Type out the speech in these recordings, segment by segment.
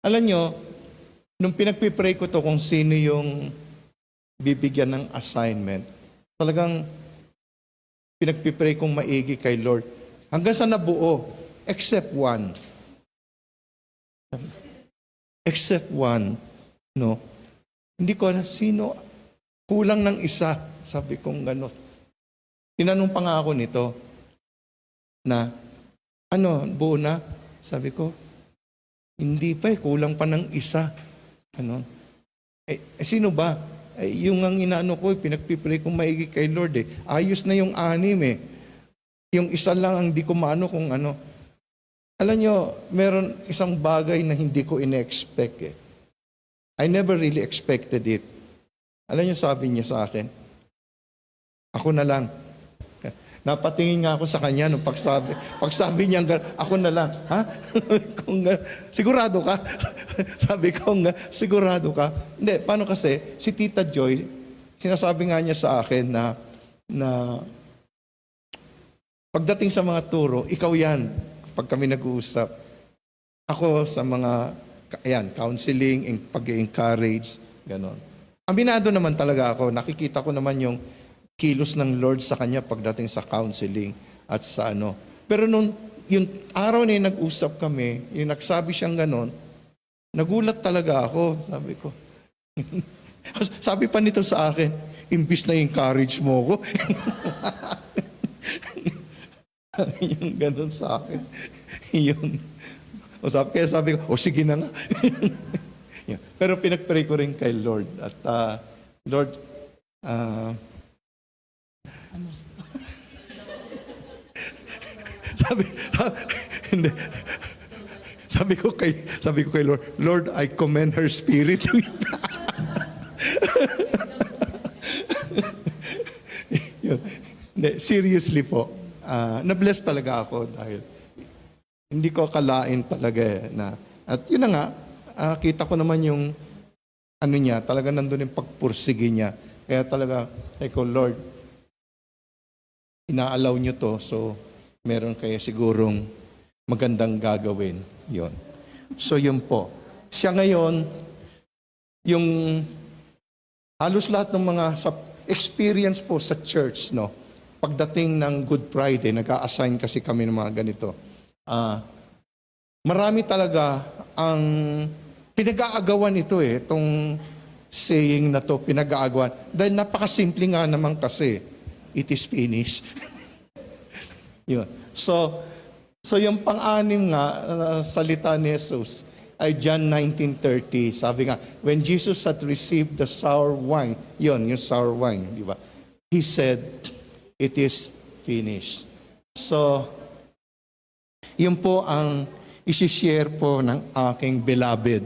Alam nyo, nung pinagpipray ko to kung sino yung bibigyan ng assignment, talagang pinagpipray kong maigi kay Lord. Hanggang sa nabuo, except one. Except one. No? Hindi ko na, sino? Kulang ng isa. Sabi kong gano'n. Tinanong pa nga ako nito, na, buo na? Sabi ko, hindi pa kulang pa ng isa. Ano? Sino ba? Yung ang inaano ko, pinagpipray kong maigi kay Lord Ayos na yung anim Yung isa lang ang di ko maano kung ano. Alam nyo, meron isang bagay na hindi ko ine-expect I never really expected it. Alam nyo, sabi niya sa akin, ako na lang. Napatingin nga ako sa kanya nung pagsabi niya, ako na lang. Ha? Sigurado ka? Sabi ko, sigurado ka? Hindi, paano kasi, si Tita Joy, sinasabi nga niya sa akin na pagdating sa mga turo, ikaw yan, pag kami nag-uusap. Ako sa mga, counseling, pag-encourage, gano'n. Aminado naman talaga ako, nakikita ko naman yung kilos ng Lord sa kanya pagdating sa counseling at sa ano. Pero nung yung araw na yung nag-usap kami, yung nagsabi siyang ganon, nagulat talaga ako. Sabi ko, sabi pa nito sa akin, imbis na encourage mo ko. Yung ganon sa akin. Yun. Kaya sabi ko, sige na nga. Pero pinagpray ko rin kay Lord. At Lord, sabi ko kay Lord, I commend her spirit to you. Seriously po, na-bless talaga ako dahil hindi ko akalain talaga na, at yun na nga, kita ko naman yung ano niya, talaga nandun yung pagpursige niya. Kaya talaga, Lord, inaalaw nyo to, so meron kayo sigurong magandang gagawin. Yon. So yun po. Siya ngayon, yung halos lahat ng mga experience po sa church, no? Pagdating ng Good Friday, nag-a-assign kasi kami ng mga ganito. Marami talaga ang pinag-aagawan ito itong saying na to, pinag-aagawan. Dahil napakasimple nga naman kasi, it is finished. Yun. So yung pang-anim nga, salita ni Jesus, ay John 19:30. Sabi nga, when Jesus had received the sour wine, yung sour wine, di ba? He said, it is finished. So, yun po ang isi-share po ng aking beloved.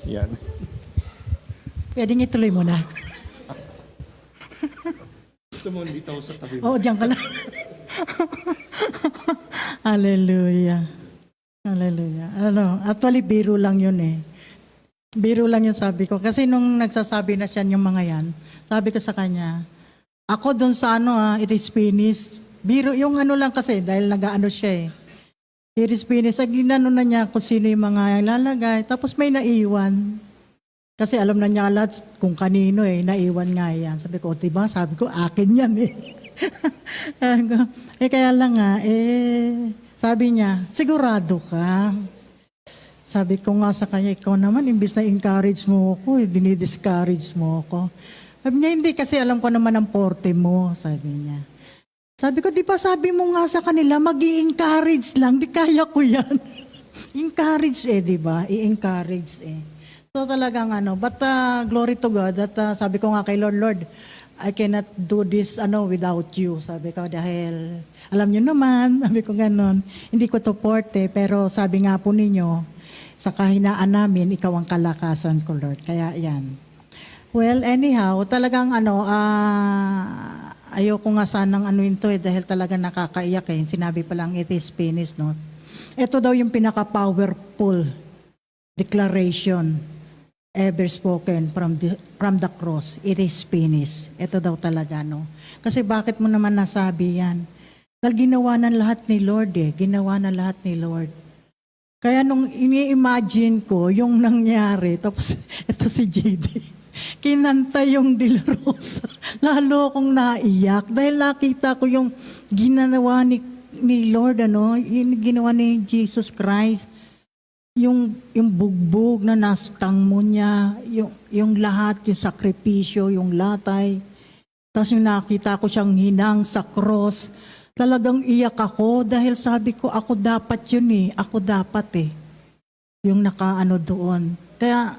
Yan. Pwedeng ituloy mo na. Gusto mo bitaw sa tabi mo? Oo, diyan ka lang. Hallelujah. Hallelujah. Actually, biro lang yun Biro lang yun sabi ko. Kasi nung nagsasabi na siya yung mga yan, sabi ko sa kanya, ako doon sa it is finished. Biro, yung lang kasi, dahil nag-ano siya It is finished. Ginano na niya kung sino yung mga lalagay. Tapos may naiwan. Kasi alam na niya lahat kung kanino naiwan nga yan. Sabi ko, diba? Sabi ko, akin yan kaya lang nga, sabi niya, sigurado ka. Sabi ko nga sa kanya, ikaw naman, imbis na encourage mo ako, dinidiscourage mo ako. Sabi niya, hindi kasi alam ko naman ang porte mo, sabi niya. Sabi ko, di ba sabi mo nga sa kanila, mag-i-encourage lang, di kaya ko yan. Encourage di ba? I-encourage So talagang but glory to God that sabi ko nga kay Lord, I cannot do this without you. Sabi ko dahil alam niyo naman, sabi ko ganon, hindi ko to porte, pero sabi nga po ninyo, sa kahinaan namin, ikaw ang kalakasan ko, Lord. Kaya yan. Well, anyhow, talagang ayoko nga sanang ito dahil talagang nakakaiyak Sinabi pa lang, it is finished, no? Ito daw yung pinaka-powerful declaration ever spoken from the cross. It is finished. Ito daw talaga, no? Kasi bakit mo naman nasabi yan? Dahil ginawa ng lahat ni Lord Ginawa ng lahat ni Lord. Kaya nung ini-imagine ko yung nangyari, tapos ito si JD, kinanta yung De La Rosa. Lalo akong naiyak dahil nakita ko yung ginawa ni Lord, yung ginawa ni Jesus Christ. Yung bugbog na nastang mo niya, yung lahat, yung sakripisyo, yung latay. Tapos yung nakita ko siyang hinang sa cross. Talagang iyak ako dahil sabi ko, ako dapat yun eh. Ako dapat eh. Yung nakaano doon. Kaya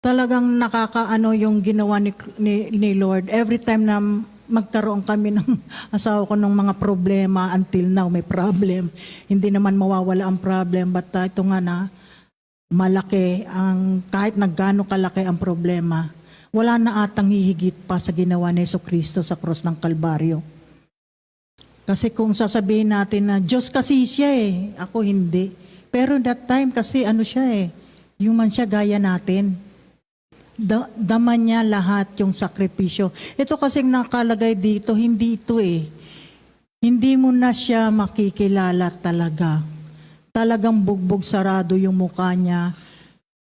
talagang nakakaano yung ginawa ni Lord. Every time na magkaroon kami ng asawa ko ng mga problema, until now may problem. Hindi naman mawawala ang problem. But ito nga na, malaki ang, kahit nagano kalaki ang problema, wala na atang hihigit pa sa ginawa ni Jesucristo sa cross ng Kalbaryo. Kasi kung sasabihin natin na Diyos kasi siya eh, ako hindi. Pero that time kasi ano siya eh, human siya gaya natin. Daman niya lahat yung sakripisyo. Ito kasing nakalagay dito, hindi ito eh. Hindi mo na siya makikilala talaga. Talagang bugbog sarado yung mukha niya.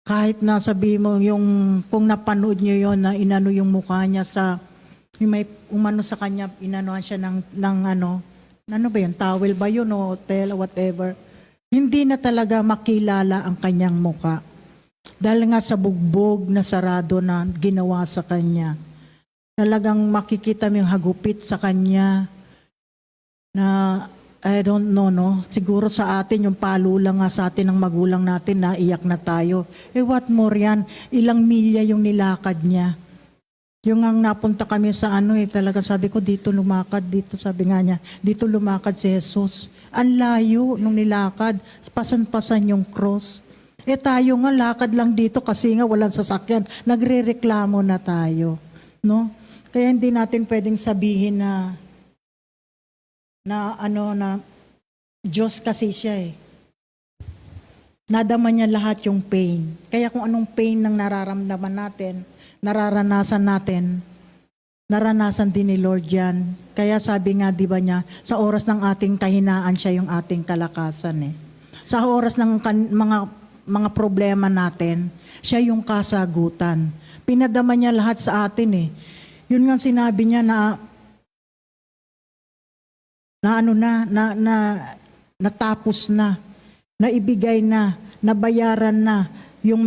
Kahit na sabihin mo yung, kung napanood niyo yon na inano yung mukha niya sa, yung may umano sa kanya, inanuhan siya ng ano ba yun, towel ba yun o hotel o whatever. Hindi na talaga makilala ang kanyang mukha. Dahil nga sa bugbog na sarado na ginawa sa kanya. Talagang makikita mo yung hagupit sa kanya na I don't know, no? Siguro sa atin, yung palo lang nga sa atin ng magulang natin, naiyak na tayo. What more yan? Ilang milya yung nilakad niya. Yung ang napunta kami sa talaga sabi ko, dito lumakad, dito sabi nga niya, dito lumakad si Jesus. Ang layo nung nilakad, pasan-pasan yung cross. Tayo nga, lakad lang dito kasi nga walang sasakyan. Nagre-reklamo na tayo. No? Kaya hindi natin pwedeng sabihin na Diyos kasi siya eh. Nadama niya lahat yung pain. Kaya kung anong pain ng nararamdaman natin, nararanasan natin, naranasan din ni Lord yan. Kaya sabi nga, di ba niya, sa oras ng ating kahinaan siya yung ating kalakasan eh. Sa oras ng mga problema natin, siya yung kasagutan. Pinadama niya lahat sa atin eh. Yun nga sinabi niya natapos na, naibigay na, nabayaran na yung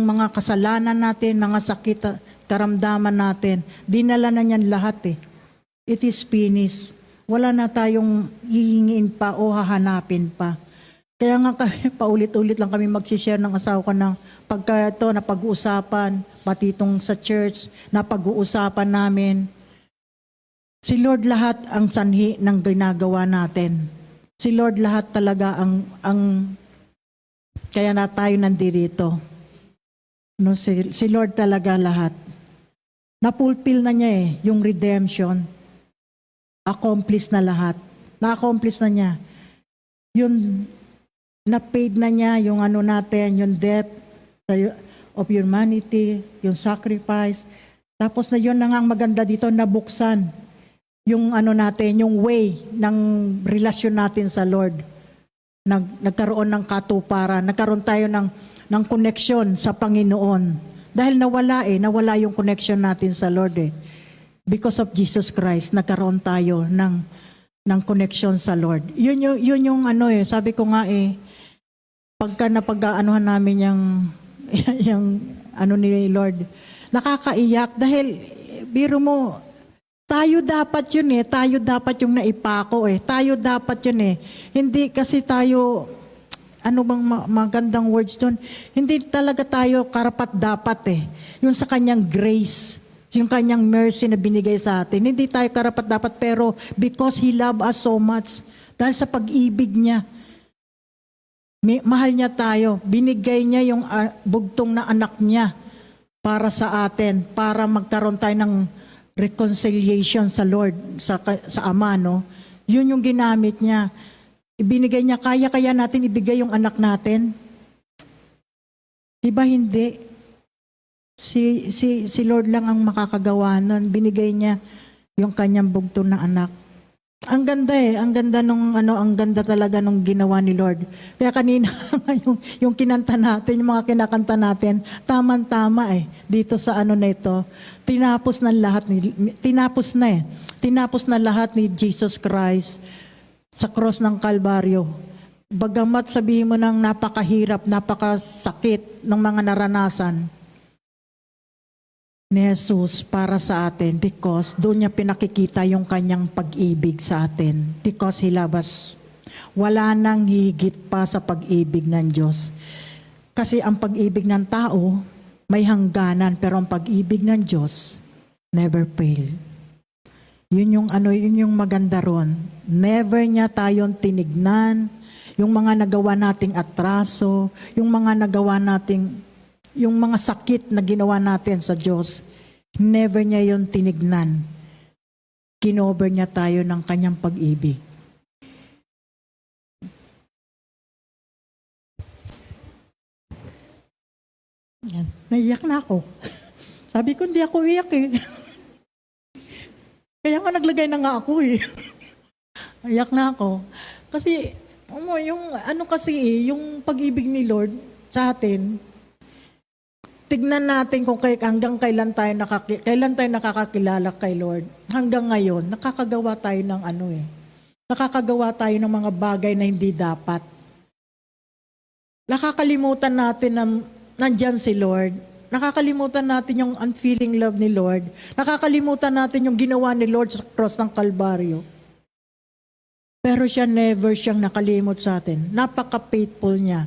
mga kasalanan natin, mga sakit, karamdaman natin. Dinala na niyan lahat eh. It is finished. Wala na tayong hihingin pa o hahanapin pa. Kaya nga kami, paulit-ulit lang kami mag-share ng asawa ko ng pagka ito na pag-uusapan, pati itong sa church, na pag-uusapan namin. Si Lord lahat ang sanhi ng ginagawa natin. Si Lord lahat talaga ang kaya na tayo nandito. No, si Lord talaga lahat. Napulfill na niya yung redemption. Accomplish na lahat. Na-accomplish na niya. Yun, na-paid na niya yung natin, yung debt of humanity, yung sacrifice. Tapos na yun na nga ang maganda dito, nabuksan yung natin, yung way ng relasyon natin sa Lord. Nagkaroon ng katuparan, nagkaroon tayo ng connection sa Panginoon. Dahil nawala yung connection natin sa Lord eh. Because of Jesus Christ, nagkaroon tayo ng connection sa Lord. Yun yung sabi ko nga pagka napag-aanuhan namin yung ni Lord, nakakaiyak dahil biro mo, tayo dapat yun tayo dapat yung naipako tayo dapat yun Hindi kasi tayo, bang magandang words doon, hindi talaga tayo karapat dapat yung sa kanyang grace, yung kanyang mercy na binigay sa atin, hindi tayo karapat dapat, pero because He loved us so much, dahil sa pag-ibig niya, mahal niya tayo, binigay niya yung bugtong na anak niya para sa atin, para magkaroon tayo ng reconciliation sa Lord, sa Ama, no? Yun yung ginamit niya. Ibinigay niya, kaya natin ibigay yung anak natin? Diba hindi? Si Lord lang ang makakagawa nun. Binigay niya yung kanyang bugtong na anak. Ang ganda ang ganda nung ang ganda talaga nung ginawa ni Lord. Kaya kanina yung kinanta natin, yung mga kinakanta natin, tama-tama dito sa na ito. Tinapos na lahat ni Jesus Christ sa cross ng Kalbaryo. Bagamat sabihin mo ng napakahirap, napakasakit ng mga naranasan ni Jesus para sa atin because doon niya pinakikita yung kanyang pag-ibig sa atin because He loves us. Wala nang higit pa sa pag-ibig ng Diyos. Kasi ang pag-ibig ng tao may hangganan pero ang pag-ibig ng Diyos never fail. Yun yung maganda ron. Never niya tayong tinignan, yung mga nagawa nating atraso, yung mga sakit na ginawa natin sa Diyos, never niya yon tinignan. Kinover niya tayo ng kanyang pag-ibig. Yan. Naiyak na ako. Sabi ko, hindi ako iyak Kaya nga naglagay na nga ako Naiyak na ako. Kasi, yung pag-ibig ni Lord sa atin, tignan natin kung hanggang kailan tayo nakakakilala kay Lord. Hanggang ngayon, nakakagawa tayo ng nakakagawa tayo ng mga bagay na hindi dapat. Nakakalimutan natin na nandyan si Lord. Nakakalimutan natin yung unfeeling love ni Lord. Nakakalimutan natin yung ginawa ni Lord sa cross ng Kalbaryo. Pero siya never siyang nakalimot sa atin. Napaka-faithful niya.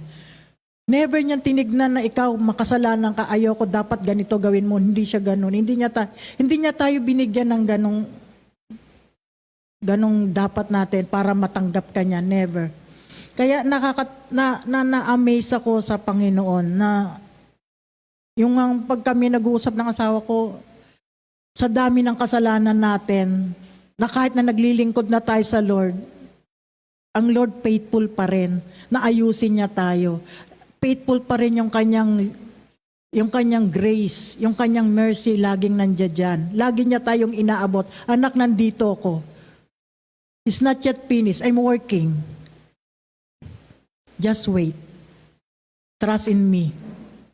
Never niyang tinignan na ikaw makasalanan ka, ayoko dapat ganito gawin mo. Hindi siya ganun. Hindi niya tayo binigyan ng ganong dapat natin para matanggap ka niya. Never. Kaya na-amaze ako sa Panginoon na yung pag kami nag-uusap ng asawa ko, sa dami ng kasalanan natin, na kahit na naglilingkod na tayo sa Lord, ang Lord faithful pa rin na ayusin niya tayo. Faithful pa rin yung kanyang grace, yung kanyang mercy, laging nandiyan dyan. Lagi niya tayong inaabot. Anak, nandito ako. It's not yet finished. I'm working. Just wait. Trust in me.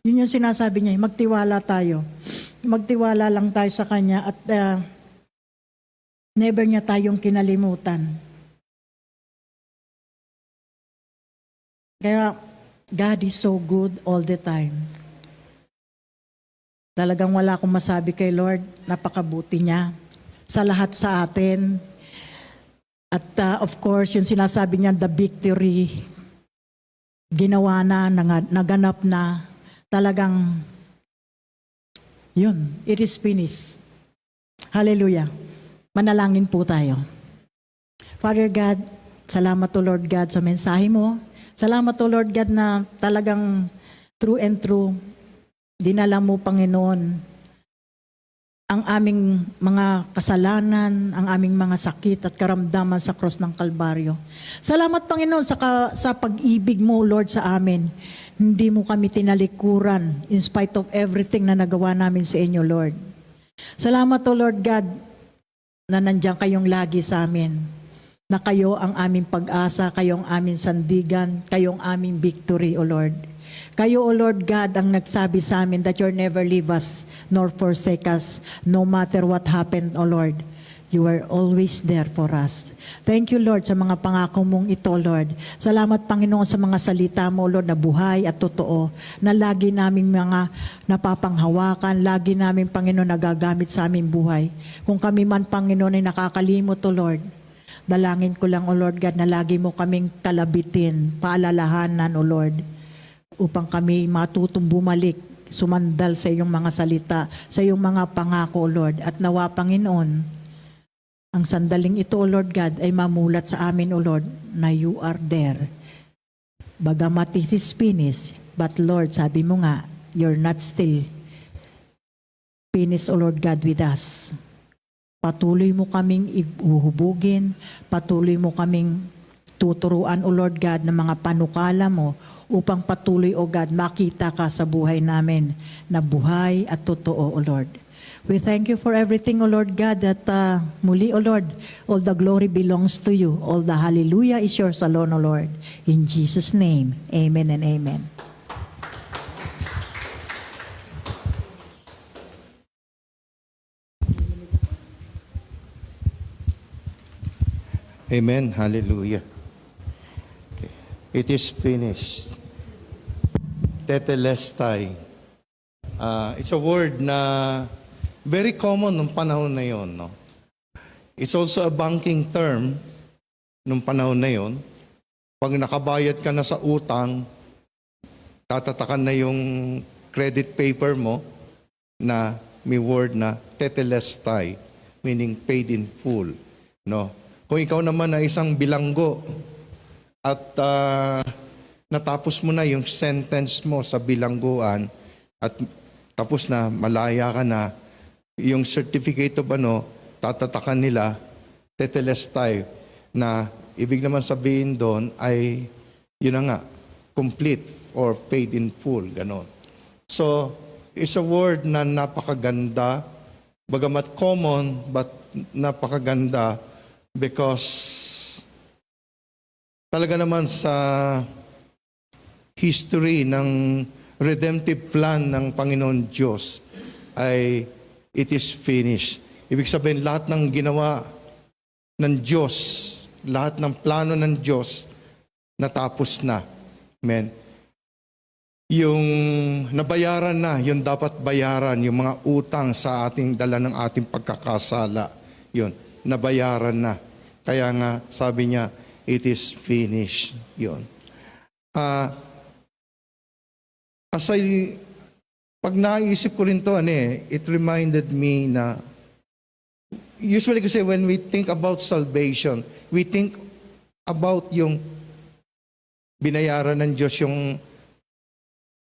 Yun yung sinasabi niya. Magtiwala tayo. Magtiwala lang tayo sa kanya at never niya tayong kinalimutan. Kaya, God is so good all the time. Talagang wala akong masabi kay Lord. Napakabuti niya sa lahat sa atin. At of course, yung sinasabi niya, the victory, ginawa na, naganap na. Talagang, yun, it is finished. Hallelujah. Manalangin po tayo. Father God, salamat to Lord God sa mensahe mo. Salamat to Lord God na talagang true and true, dinala mo Panginoon ang aming mga kasalanan, ang aming mga sakit at karamdaman sa cross ng Kalbaryo. Salamat Panginoon sa pag-ibig mo Lord sa amin. Hindi mo kami tinalikuran in spite of everything na nagawa namin sa inyo Lord. Salamat to Lord God na nandiyan kayong lagi sa amin. Na kayo ang aming pag-asa, kayo ang aming sandigan, kayo ang aming victory, O Lord. Kayo, O Lord God, ang nagsabi sa amin that you'll never leave us nor forsake us, no matter what happened, O Lord. You are always there for us. Thank you, Lord, sa mga pangako mong ito, Lord. Salamat, Panginoon, sa mga salita mo, Lord, na buhay at totoo, na lagi namin mga napapanghawakan, lagi namin, Panginoon, nagagamit sa aming buhay. Kung kami man, Panginoon, ay nakakalimot, O Lord, dalangin ko lang, O Lord God, na lagi mo kaming kalabitin, paalalahanan, O Lord, upang kami matutong bumalik, sumandal sa iyong mga salita, sa iyong mga pangako, O Lord. At nawa, Panginoon, ang sandaling ito, O Lord God, ay mamulat sa amin, O Lord, na you are there. Bagamat it is finished, but Lord, sabi mo nga, you're not still finished, O Lord God, with us. Patuloy mo kaming ihuhubugin, patuloy mo kaming tuturuan, O Lord God, ng mga panukala mo upang patuloy, O God, makita ka sa buhay namin na buhay at totoo, O Lord. We thank you for everything, O Lord God, that muli, O Lord, all the glory belongs to you. All the hallelujah is yours alone, O Lord. In Jesus' name, amen and amen. Amen. Hallelujah. Okay. It is finished. Tetelestai. It's a word na very common nung panahon na yon, no? It's also a banking term nung panahon na yon. Pag nakabayad ka na sa utang, tatatakan na yung credit paper mo na may word na tetelestai, meaning paid in full, no? Kung ikaw naman ay isang bilanggo at natapos mo na yung sentence mo sa bilangguan at tapos na, malaya ka na, yung certificate of tatatakan nila, tetelestai, na ibig naman sabihin doon ay, yun na nga, complete or paid in full, ganon. So, it's a word na napakaganda, bagamat common, but napakaganda because talaga naman sa history ng redemptive plan ng Panginoon Diyos ay it is finished. Ibig sabihin, lahat ng ginawa ng Diyos, lahat ng plano ng Diyos, natapos na. Amen. Yung nabayaran na, yung dapat bayaran, yung mga utang sa ating dala ng ating pagkakasala, yun, nabayaran na. Kaya nga, sabi niya, it is finished. Yun. Pag naisip ko rin to, it reminded me na, usually kasi when we think about salvation, we think about yung binayaran ng Diyos yung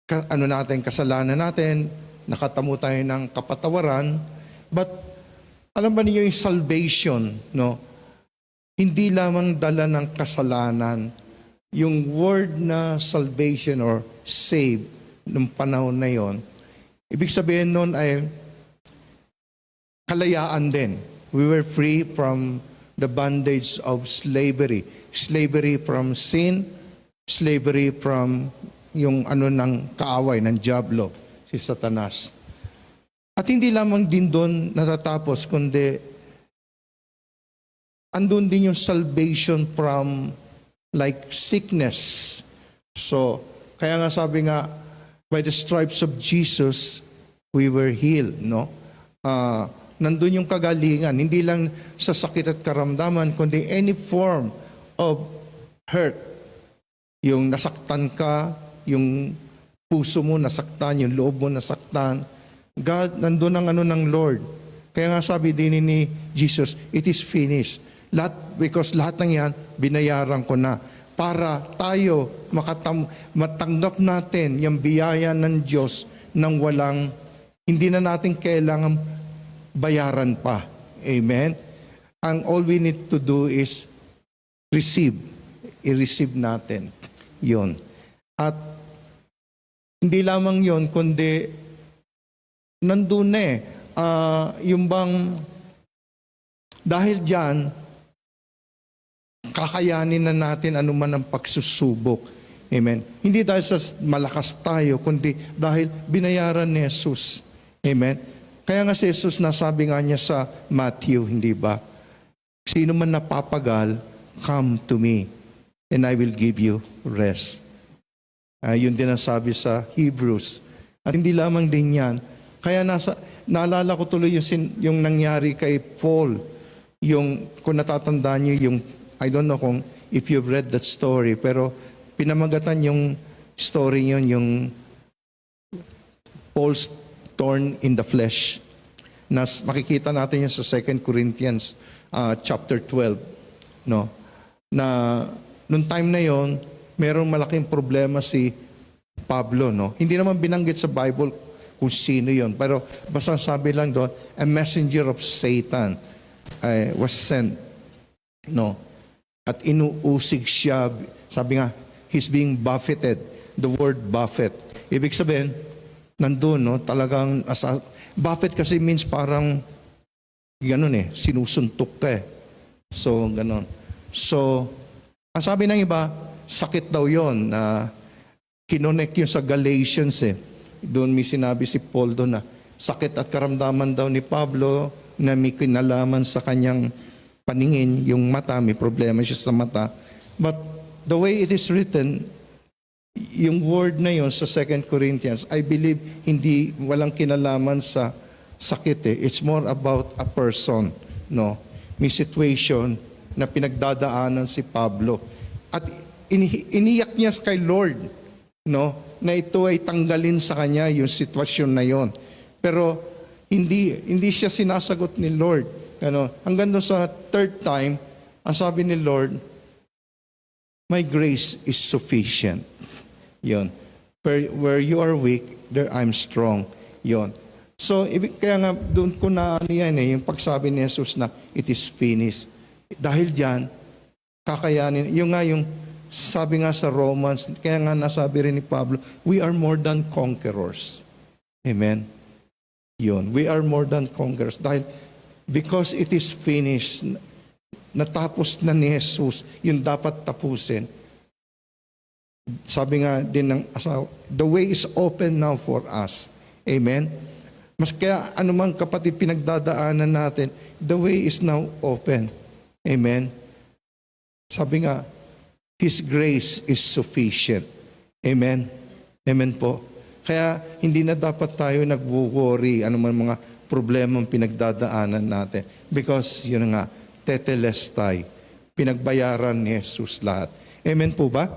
kasalanan natin, nakatamo tayo ng kapatawaran, but alam ba niyo yung salvation, no? Hindi lamang dala ng kasalanan. Yung word na salvation or save nung panahon na yon, ibig sabihin nun ay kalayaan din. We were free from the bondage of slavery. Slavery from sin, slavery from yung ng kaaway, ng diablo, si Satanas. At hindi lamang din doon natatapos, kundi andun din yung salvation from like sickness. So, kaya nga sabi nga, by the stripes of Jesus, we were healed, no? Nandun yung kagalingan, hindi lang sa sakit at karamdaman, kundi any form of hurt. Yung nasaktan ka, yung puso mo nasaktan, yung loob mo nasaktan. God, nandun ang ng Lord. Kaya nga sabi din ni Jesus, it is finished. Because lahat ng yan, binayaran ko na. Para tayo matanggap natin yung biyaya ng Diyos nang hindi na natin kailangan bayaran pa. Amen? All we need to do is receive. I-receive natin. Yun. At hindi lamang yun, kundi nandun na yung bang dahil dyan, kakayanin na natin anuman ang pagsusubok. Amen. Hindi dahil sa malakas tayo, kundi dahil binayaran ni Jesus. Amen. Kaya nga si Jesus, nasabi nga niya sa Matthew, hindi ba? Sino man napapagal, come to me, and I will give you rest. Yun din ang sabi sa Hebrews. At hindi lamang din yan. Kaya naalala ko tuloy yung nangyari kay Paul. Kung natatandaan niyo yung I don't know if you've read that story, pero pinamagatan yung story yun, yung Paul's thorn in the flesh. Makikita natin yan sa 2 Corinthians chapter 12. No? Na nung time na yon, merong malaking problema si Pablo. No? Hindi naman binanggit sa Bible kung sino yon, pero basta sabi lang doon, a messenger of Satan was sent. No? At inuusig siya, sabi nga, he's being buffeted. The word buffet. Ibig sabihin, nandun, no? Talagang, buffet kasi means parang, ganun sinusuntok ka So, ganun. So, ang sabi ng iba, sakit daw yon na kinonect yun sa Galatians Doon may sinabi si Paul doon na sakit at karamdaman daw ni Pablo na may kinalaman sa kanyang paningin, yung mata, may problema siya sa mata. But the way it is written, yung word na yon sa 2 Corinthians, I believe walang kinalaman sa sakit It's more about a person, no? May situation na pinagdadaanan si Pablo. At iniyak niya kay Lord, no? Na ito ay tanggalin sa kanya yung sitwasyon na yon. Pero hindi siya sinasagot ni Lord. Hanggang doon sa third time, ang sabi ni Lord, my grace is sufficient. Yon. Where you are weak, there I'm strong. Yon. So, kaya nga doon ko na yung pagsabi ni Jesus na it is finished. Dahil diyan, kakayanin. Yung sabi nga sa Romans, kaya nga nasabi rin ni Pablo, we are more than conquerors. Amen? Yon. We are more than conquerors. Dahil, because it is finished, natapos na ni Jesus yung dapat tapusin. Sabi nga din ng asawa, the way is open now for us. Amen? Mas kaya anumang kapatid pinagdadaanan natin, the way is now open. Amen? Sabi nga, His grace is sufficient. Amen? Amen po. Kaya hindi na dapat tayo nag-worry anuman mga problemang pinagdadaanan natin. Because yun nga, tetelestai, pinagbayaran ni Jesus lahat. Amen po ba?